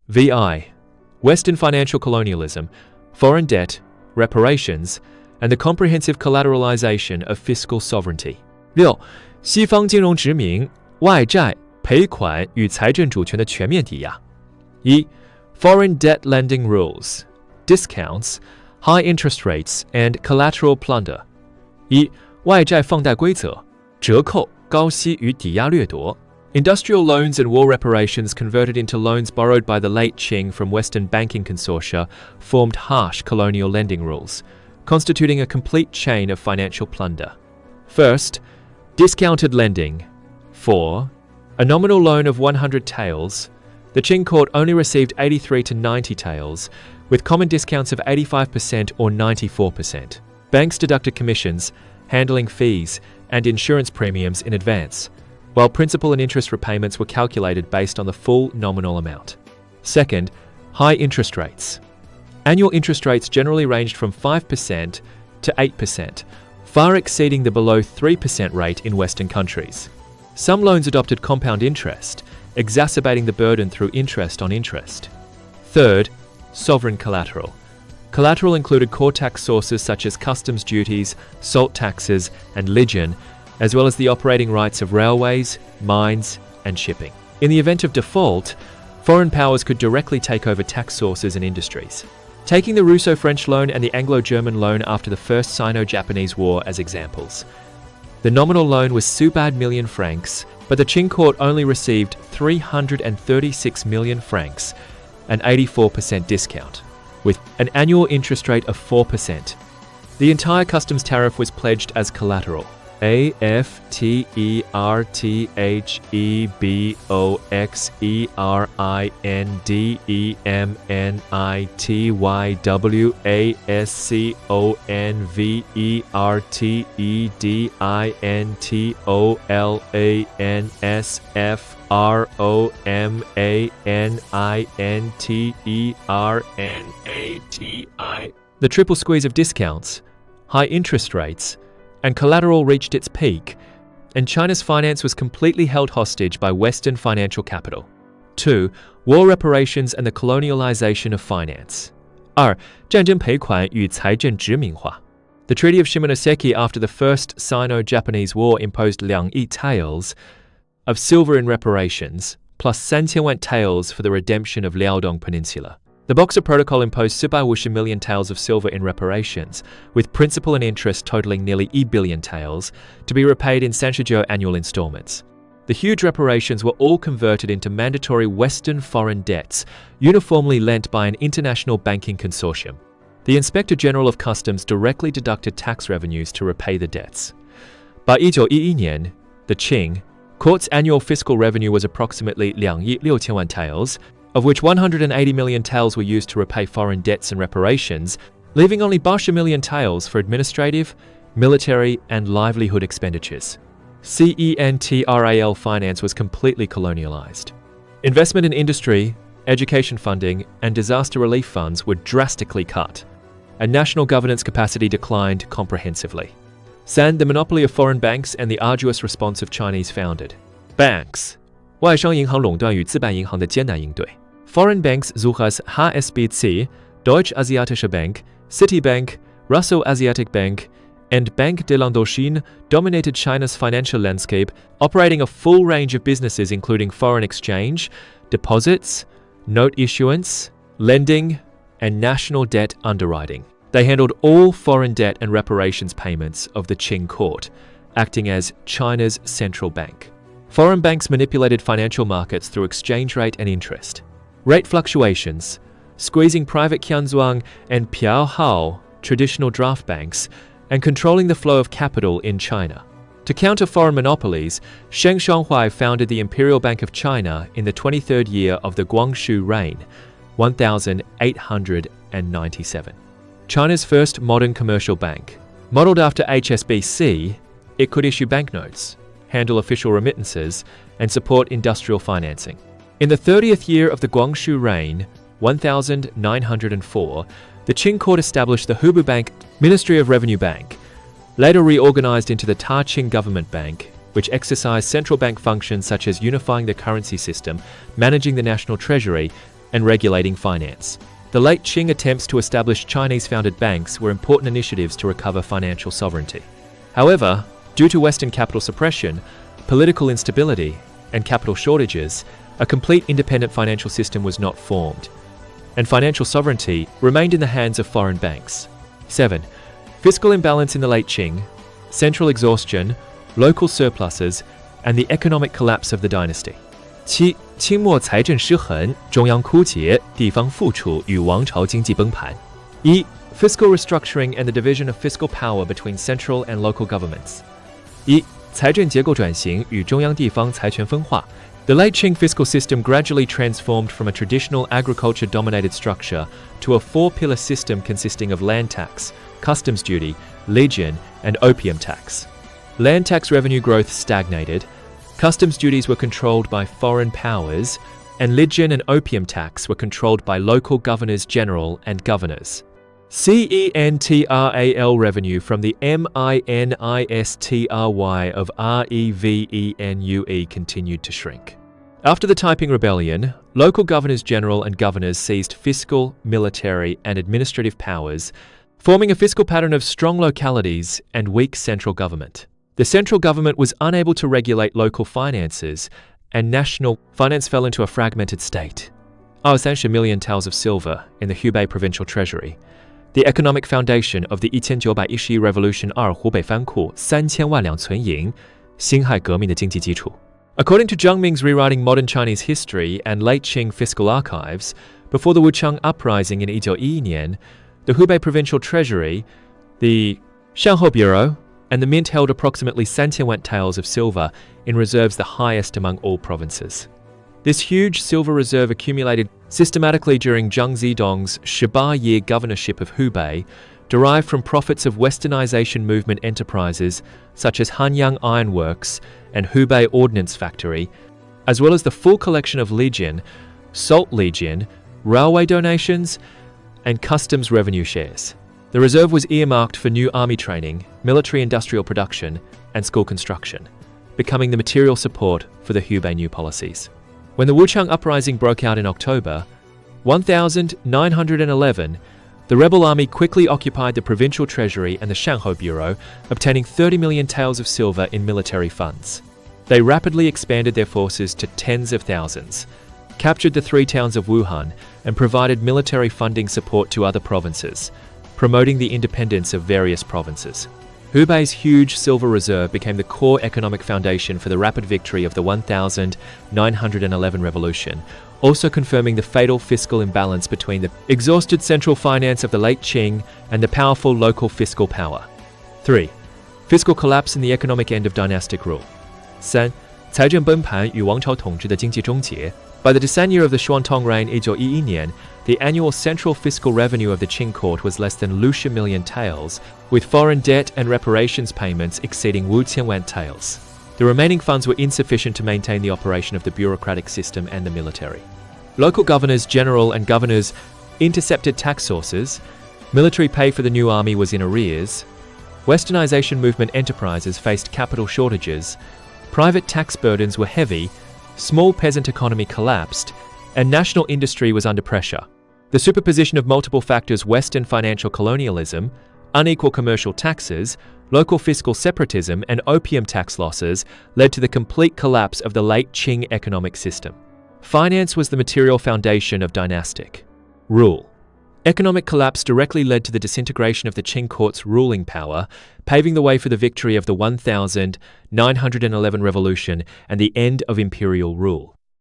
VI. Western financial colonialism, foreign debt, reparations, and the comprehensive collateralization of fiscal sovereignty. 6. 西方金融殖民、外债、赔款与财政主权的全面抵押。1. Foreign debt lending rules, discounts, high interest rates, and collateral plunder. 1. 外债放贷规则，折扣、高息与抵押掠夺。Industrial loans and war reparations converted into loans borrowed by the late Qing from Western banking consortia formed harsh colonial lending rules, constituting a complete chain of financial plunder. First, discounted lending. 4. A nominal loan of 100 taels. The Qing court only received 83 to 90 taels, with common discounts of 85% or 94%. Banks deducted commissions, handling fees, and insurance premiums in advance, while principal and interest repayments were calculated based on the full nominal amount. Second, high interest rates. Annual interest rates generally ranged from 5% to 8%, far exceeding the below 3% rate in Western countries. Some loans adopted compound interest, exacerbating the burden through interest on interest. Third, sovereign collateral. Collateral included core tax sources such as customs duties, salt taxes, and ligen, as well as the operating rights of railways, mines, and shipping. In the event of default, foreign powers could directly take over tax sources and industries. Taking the Russo-French loan and the Anglo-German loan after the First Sino-Japanese War as examples. The nominal loan was subad million francs, but the Qing court only received 336 million francs, an 84% discount, with an annual interest rate of 4%. The entire customs tariff was pledged as collateral. The triple squeeze of discounts, high interest rates, and collateral reached its peak, and China's finance was completely held hostage by Western financial capital. 2. War reparations and the colonialization of finance. 2. 战争赔款与财政殖民化. The Treaty of Shimonoseki after the First Sino-Japanese War imposed 2 亿 taels of silver in reparations, plus 3,000 万 taels for the redemption of Liaodong Peninsula. The Boxer Protocol imposed 450 million taels of silver in reparations, with principal and interest totaling nearly 1 billion taels, to be repaid in Sanshijou annual installments. The huge reparations were all converted into mandatory Western foreign debts, uniformly lent by an international banking consortium. The Inspector General of Customs directly deducted tax revenues to repay the debts. By 1911年, the Qing court's annual fiscal revenue was approximately 2亿6千万 taels, of which 180 million taels were used to repay foreign debts and reparations, leaving only 80 million taels for administrative, military, and livelihood expenditures. CENTRAL finance was completely colonialized. Investment in industry, education funding, and disaster relief funds were drastically cut, and national governance capacity declined comprehensively. 3. The monopoly of foreign banks and the arduous response of Chinese founded banks. 外商银行垄断与自办银行的艰难应对。Foreign banks such as HSBC, Deutsche Asiatische Bank, Citibank, Russo-Asiatic Bank, and Banque de l'Indochine dominated China's financial landscape, operating a full range of businesses including foreign exchange, deposits, note issuance, lending, and national debt underwriting. They handled all foreign debt and reparations payments of the Qing court, acting as China's central bank. Foreign banks manipulated financial markets through exchange rate and interest. Rate fluctuations, squeezing private qianzuang and piaohao, traditional draft banks, and controlling the flow of capital in China. To counter foreign monopolies, Sheng Xionghuai founded the Imperial Bank of China in the 23rd year of the Guangxu reign, 1897. China's first modern commercial bank. Modeled after HSBC, it could issue banknotes, handle official remittances, and support industrial financing. In the 30th year of the Guangxu reign, 1904, the Qing court established the Hubu Bank, Ministry of Revenue Bank, later reorganized into the Ta Qing Government Bank, which exercised central bank functions such as unifying the currency system, managing the national treasury, and regulating finance. The late Qing attempts to establish Chinese-founded banks were important initiatives to recover financial sovereignty. However, due to Western capital suppression, political instability, and capital shortages, a complete independent financial system was not formed, and financial sovereignty remained in the hands of foreign banks. 7. Fiscal imbalance in the late Qing, central exhaustion, local surpluses, and the economic collapse of the dynasty. 7. 清末财政失衡，中央枯竭，地方富储与王朝经济崩盘。1. Fiscal restructuring and the division of fiscal power between central and local governments. 1. 财政结构转型与中央地方财权分化。The late Qing fiscal system gradually transformed from a traditional agriculture-dominated structure to a four-pillar system consisting of land tax, customs duty, legion, and opium tax. Land tax revenue growth stagnated, customs duties were controlled by foreign powers, and legion and opium tax were controlled by local governors-general and governors. Central revenue from the ministry of revenue continued to shrink. After the Taiping Rebellion, local governors-general and governors seized fiscal, military, and administrative powers, forming a fiscal pattern of strong localities and weak central government. The central government was unable to regulate local finances, and national finance fell into a fragmented state. 30 million taels of silver in the Hubei provincial treasury. The economic foundation of the 1911Revolution 湖北藩库3000万两存银，辛亥革命的经济基础。According to Zhang Ming's Rewriting Modern Chinese History and Late Qing Fiscal Archives, before the Wuchang Uprising in 1911年, the Hubei Provincial Treasury, the Shanhou Bureau, and the Mint held approximately 3000 万 taels of silver in reserves the highest among all provinces. This huge silver reserve accumulated systematically during Zhang Zidong's 18-year governorship of Hubei, derived from profits of westernization movement enterprises such as Hanyang Iron Works and Hubei Ordnance Factory, as well as the full collection of legion, salt legion, railway donations, and customs revenue shares. The reserve was earmarked for new army training, military industrial production, and school construction, becoming the material support for the Hubei new policies. When the Wuchang Uprising broke out in October 1911, the rebel army quickly occupied the provincial treasury and the Shanhou Bureau, obtaining 30 million taels of silver in military funds. They rapidly expanded their forces to tens of thousands, captured the three towns of Wuhan, and provided military funding support to other provinces, promoting the independence of various provinces. Hubei's huge silver reserve became the core economic foundation for the rapid victory of the 1911 revolution, also confirming the fatal fiscal imbalance between the exhausted central finance of the late Qing and the powerful local fiscal power. 3. Fiscal collapse in the economic end of dynastic rule. 3. 财政崩盘与王朝统治的经济终结。By the decennial of the Xuantong reign 1911年, the annual central fiscal revenue of the Qing court was less than 60 million taels, with foreign debt and reparations payments exceeding 5000万 taels. The remaining funds were insufficient to maintain the operation of the bureaucratic system and the military. Local governors, general, and governors intercepted tax sources, military pay for the new army was in arrears, westernization movement enterprises faced capital shortages, private tax burdens were heavy, small peasant economy collapsed, and national industry was under pressure. The superposition of multiple factors, Western financial colonialism, unequal commercial taxes, local fiscal separatism, and opium tax losses led to the complete collapse of the late Qing economic system. Finance was the material foundation of dynastic rule. Economic collapse directly led to the disintegration of the Qing court's ruling power, paving the way for the victory of the 1911 revolution and the end of imperial rule.